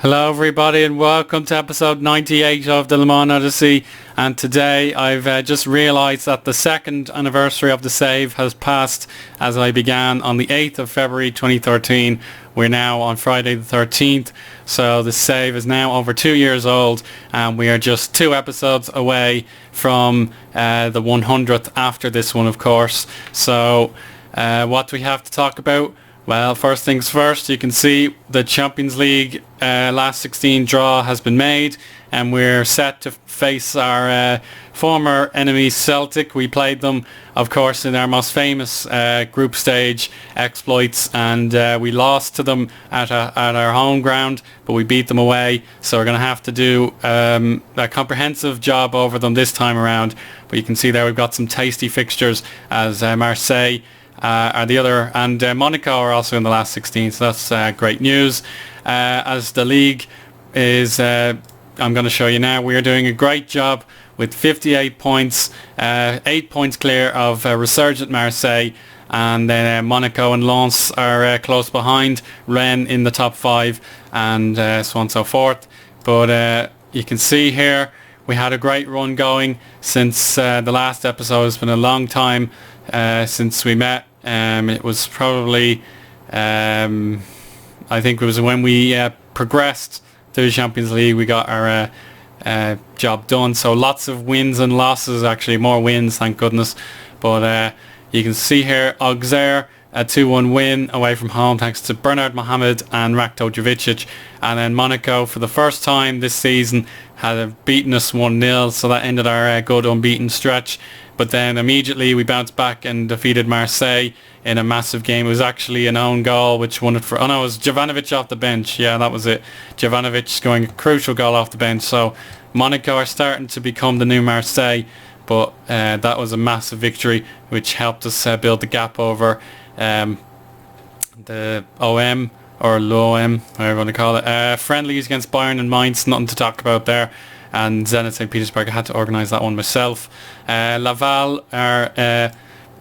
Hello everybody and welcome to episode 98 of the Le Mans Odyssey, and today I've just realised that the second anniversary of the save has passed as I began on the 8th of February 2013. We're now on Friday the 13th, so the save is now over 2 years old and we are just 2 episodes away from the 100th after this one, of course. So what do we have to talk about? Well, first things first, you can see the Champions League last 16 draw has been made and we're set to face our former enemy Celtic. We played them, of course, in our most famous group stage exploits, and we lost to them at our home ground, but we beat them away. So we're going to have to do a comprehensive job over them this time around. But you can see there we've got some tasty fixtures as Marseille are the other, and Monaco are also in the last 16, so that's great news. As the league is, I'm going to show you now, we are doing a great job with 58 points, 8 points clear of resurgent Marseille, and then Monaco and Lens are close behind, Rennes in the top 5, and so on and so forth. But you can see here we had a great run going since the last episode. It's been a long time since we met. It was probably, I think it was when we progressed to the Champions League, we got our job done. So lots of wins and losses, actually more wins, thank goodness. But you can see here Auxerre, a 2-1 win away from home thanks to Bernard Mohamed and Rakto Jovicic. And then Monaco, for the first time this season, had beaten us 1-0, so that ended our good unbeaten stretch. But then immediately we bounced back and defeated Marseille in a massive game. It was actually an own goal which won it for... Oh no, it was Jovanovic off the bench. Yeah, that was it. Jovanovic scoring a crucial goal off the bench. So Monaco are starting to become the new Marseille. But that was a massive victory which helped us build the gap over the OM or l'OM, whatever you want to call it. Friendlies against Bayern and Mainz, nothing to talk about there. And Zenit St. Petersburg, I had to organise that one myself. Laval are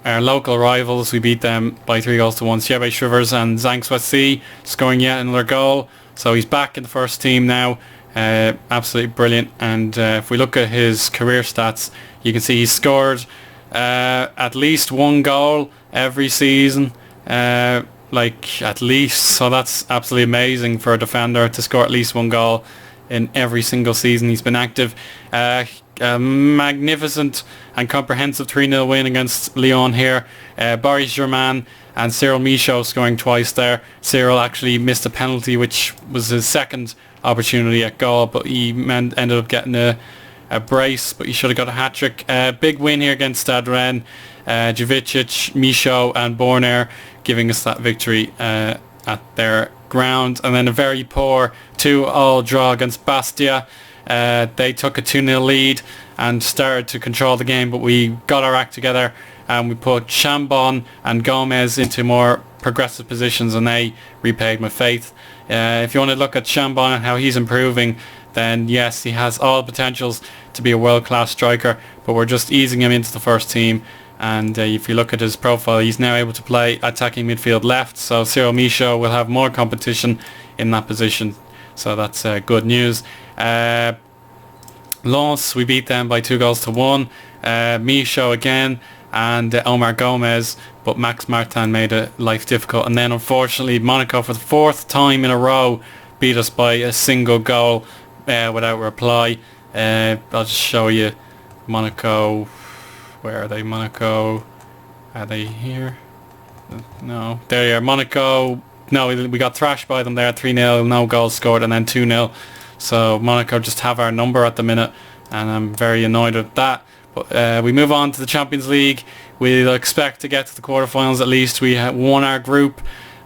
our local rivals. We beat them by 3-1. Thierry Shrivers and Zhang Suasi scoring yet another goal. So he's back in the first team now. Absolutely brilliant. And if we look at his career stats, you can see he's scored at least one goal every season. Like at least. So that's absolutely amazing for a defender to score at least one goal in every single season he's been active. A magnificent and comprehensive 3-0 win against Lyon here. Boris Germain and Cyril Michaud scoring twice there. Cyril actually missed a penalty which was his second opportunity at goal, but he ended up getting a brace, but he should have got a hat-trick. Big win here against Stade Rennes. Jovicic, Michaud and Borner giving us that victory at their ground. And then a very poor 2-2 draw against Bastia. They took a 2-0 lead and started to control the game, but we got our act together and we put Chambon and Gomez into more progressive positions and they repaid my faith. If you want to look at Chambon and how he's improving, then yes, he has all potentials to be a world-class striker, but we're just easing him into the first team. And if you look at his profile, he's now able to play attacking midfield left, so Cyril Michaud will have more competition in that position, so that's good news. Lens, we beat them by 2-1. Michaud again and Omar Gomez, but Max Martin made life difficult. And then unfortunately Monaco, for the 4th time in a row, beat us by a single goal without reply. I'll just show you Monaco. Where are they? Monaco. Are they here? No. There you are. Monaco. No, we got thrashed by them there. 3-0. No goals scored. And then 2-0. So Monaco just have our number at the minute. And I'm very annoyed at that. But we move on to the Champions League. We'll expect to get to the quarterfinals at least. We won our group.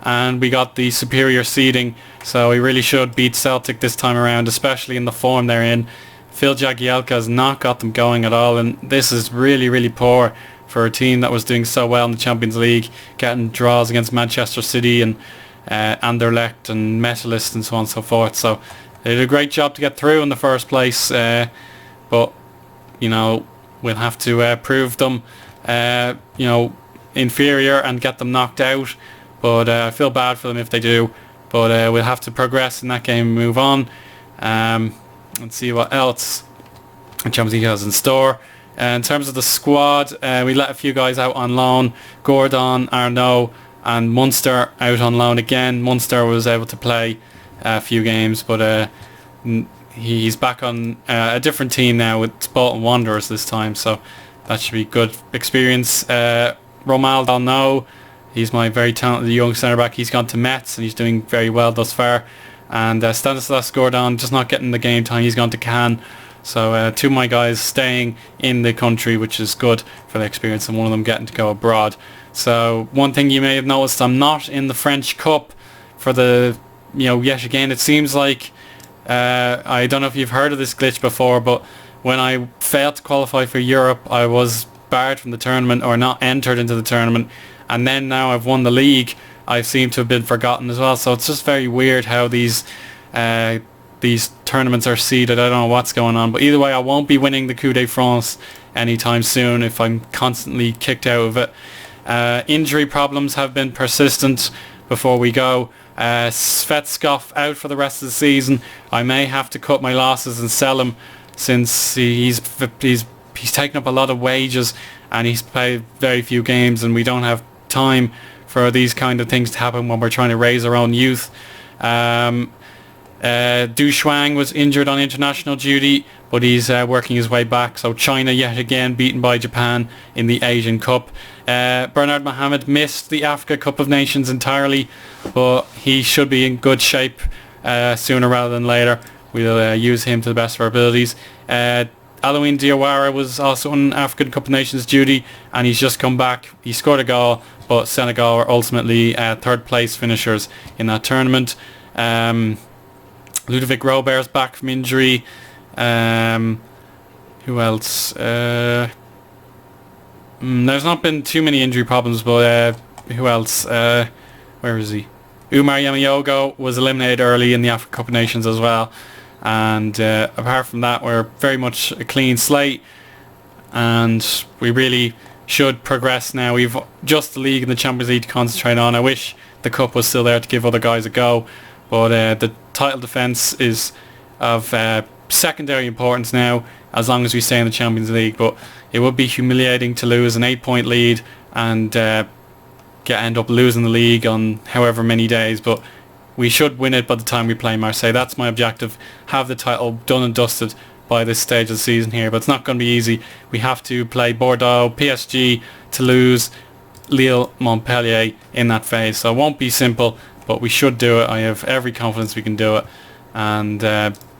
And we got the superior seeding. So we really should beat Celtic this time around, especially in the form they're in. Phil Jagielka has not got them going at all, and this is really, really poor for a team that was doing so well in the Champions League, getting draws against Manchester City and Anderlecht and Metalist and so on and so forth. So they did a great job to get through in the first place, but you know, we'll have to prove them you know, inferior and get them knocked out. But I feel bad for them if they do. but we'll have to progress in that game and move on. Let's see what else the Champions League has in store. In terms of the squad, we let a few guys out on loan. Gordon, Arnaud and Munster out on loan again. Munster was able to play a few games, but he's back on a different team now with Bolton Wanderers this time, so that should be good experience. Romuald, no, he's my very talented young centre-back. He's gone to Metz and he's doing very well thus far. And Stanislas Gordon just not getting the game time. He's gone to Cannes. So two of my guys staying in the country, which is good for the experience, and one of them getting to go abroad. So one thing you may have noticed, I'm not in the French Cup for the, yet again. It seems like, I don't know if you've heard of this glitch before, but when I failed to qualify for Europe, I was barred from the tournament or not entered into the tournament. And then now I've won the league, I seem to have been forgotten as well. So it's just very weird how these tournaments are seeded. I don't know what's going on, but either way, I won't be winning the Coupe de France anytime soon if I'm constantly kicked out of it. Injury problems have been persistent. Before we go, Svetskov out for the rest of the season. I may have to cut my losses and sell him, since he's taken up a lot of wages and he's played very few games, and we don't have time for these kind of things to happen when we're trying to raise our own youth. Du Shuang was injured on international duty, but he's working his way back. So China yet again beaten by Japan in the Asian Cup. Bernard Mohammed missed the Africa Cup of Nations entirely, but he should be in good shape sooner rather than later. We'll use him to the best of our abilities. Alouine Diawara was also on African Cup of Nations duty, and he's just come back. He scored a goal, but Senegal were ultimately third place finishers in that tournament. Ludovic Robert's back from injury. Who else? There's not been too many injury problems, but who else? Where is he? Umar Yamayogo was eliminated early in the African Cup of Nations as well. And apart from that, we're very much a clean slate, and we really should progress now. We've just the league and the Champions League to concentrate on. I wish the cup was still there to give other guys a go, but the title defence is of secondary importance now, as long as we stay in the Champions League. But it would be humiliating to lose an 8-point lead and end up losing the league on however many days. But we should win it by the time we play Marseille. That's my objective. Have the title done and dusted by this stage of the season here. But it's not going to be easy. We have to play Bordeaux, PSG, Toulouse, Lille, Montpellier in that phase. So it won't be simple, but we should do it. I have every confidence we can do it. And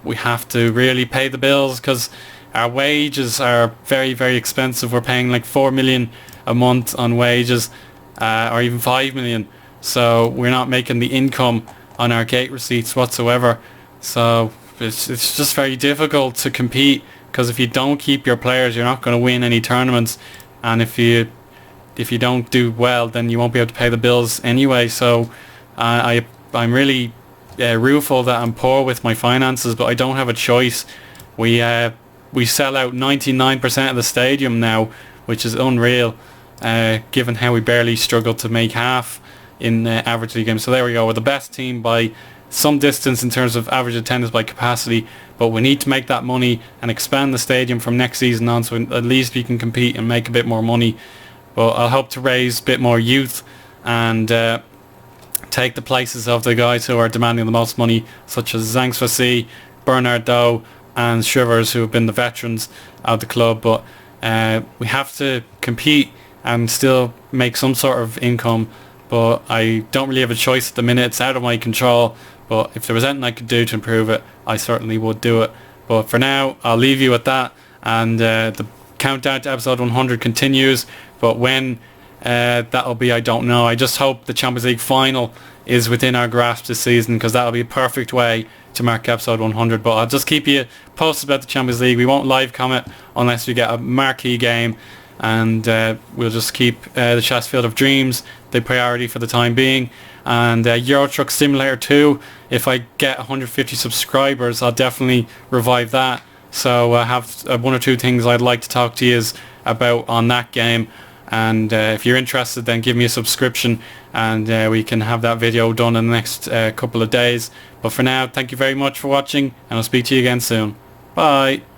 we have to really pay the bills, because our wages are very, very expensive. We're paying like 4 million a month on wages, or even 5 million. So we're not making the income on our gate receipts whatsoever. So it's just very difficult to compete, because if you don't keep your players, you're not going to win any tournaments, and if you don't do well, then you won't be able to pay the bills anyway. So I'm really rueful that I'm poor with my finances, but I don't have a choice. We sell out 99% of the stadium now, which is unreal, given how we barely struggle to make half in average league games. So there we go. We're the best team by some distance in terms of average attendance by capacity, but we need to make that money and expand the stadium from next season on, so at least we can compete and make a bit more money. But I'll hope to raise a bit more youth and take the places of the guys who are demanding the most money, such as Zhang Swasi, Bernard Doe and Shivers, who have been the veterans of the club. But we have to compete and still make some sort of income, but I don't really have a choice at the minute. It's out of my control, but if there was anything I could do to improve it, I certainly would do it. But for now, I'll leave you at that, and the countdown to episode 100 continues, but when that'll be, I don't know. I just hope the Champions League final is within our grasp this season, because that'll be a perfect way to mark episode 100. But I'll just keep you posted about the Champions League. We won't live comment unless we get a marquee game, and we'll just keep the Chess Field of Dreams the priority for the time being. And Euro Truck Simulator 2, if I get 150 subscribers, I'll definitely revive that. So I have one or two things I'd like to talk to you about on that game. and if you're interested, then give me a subscription, and we can have that video done in the next couple of days. But for now, thank you very much for watching, and I'll speak to you again soon. Bye.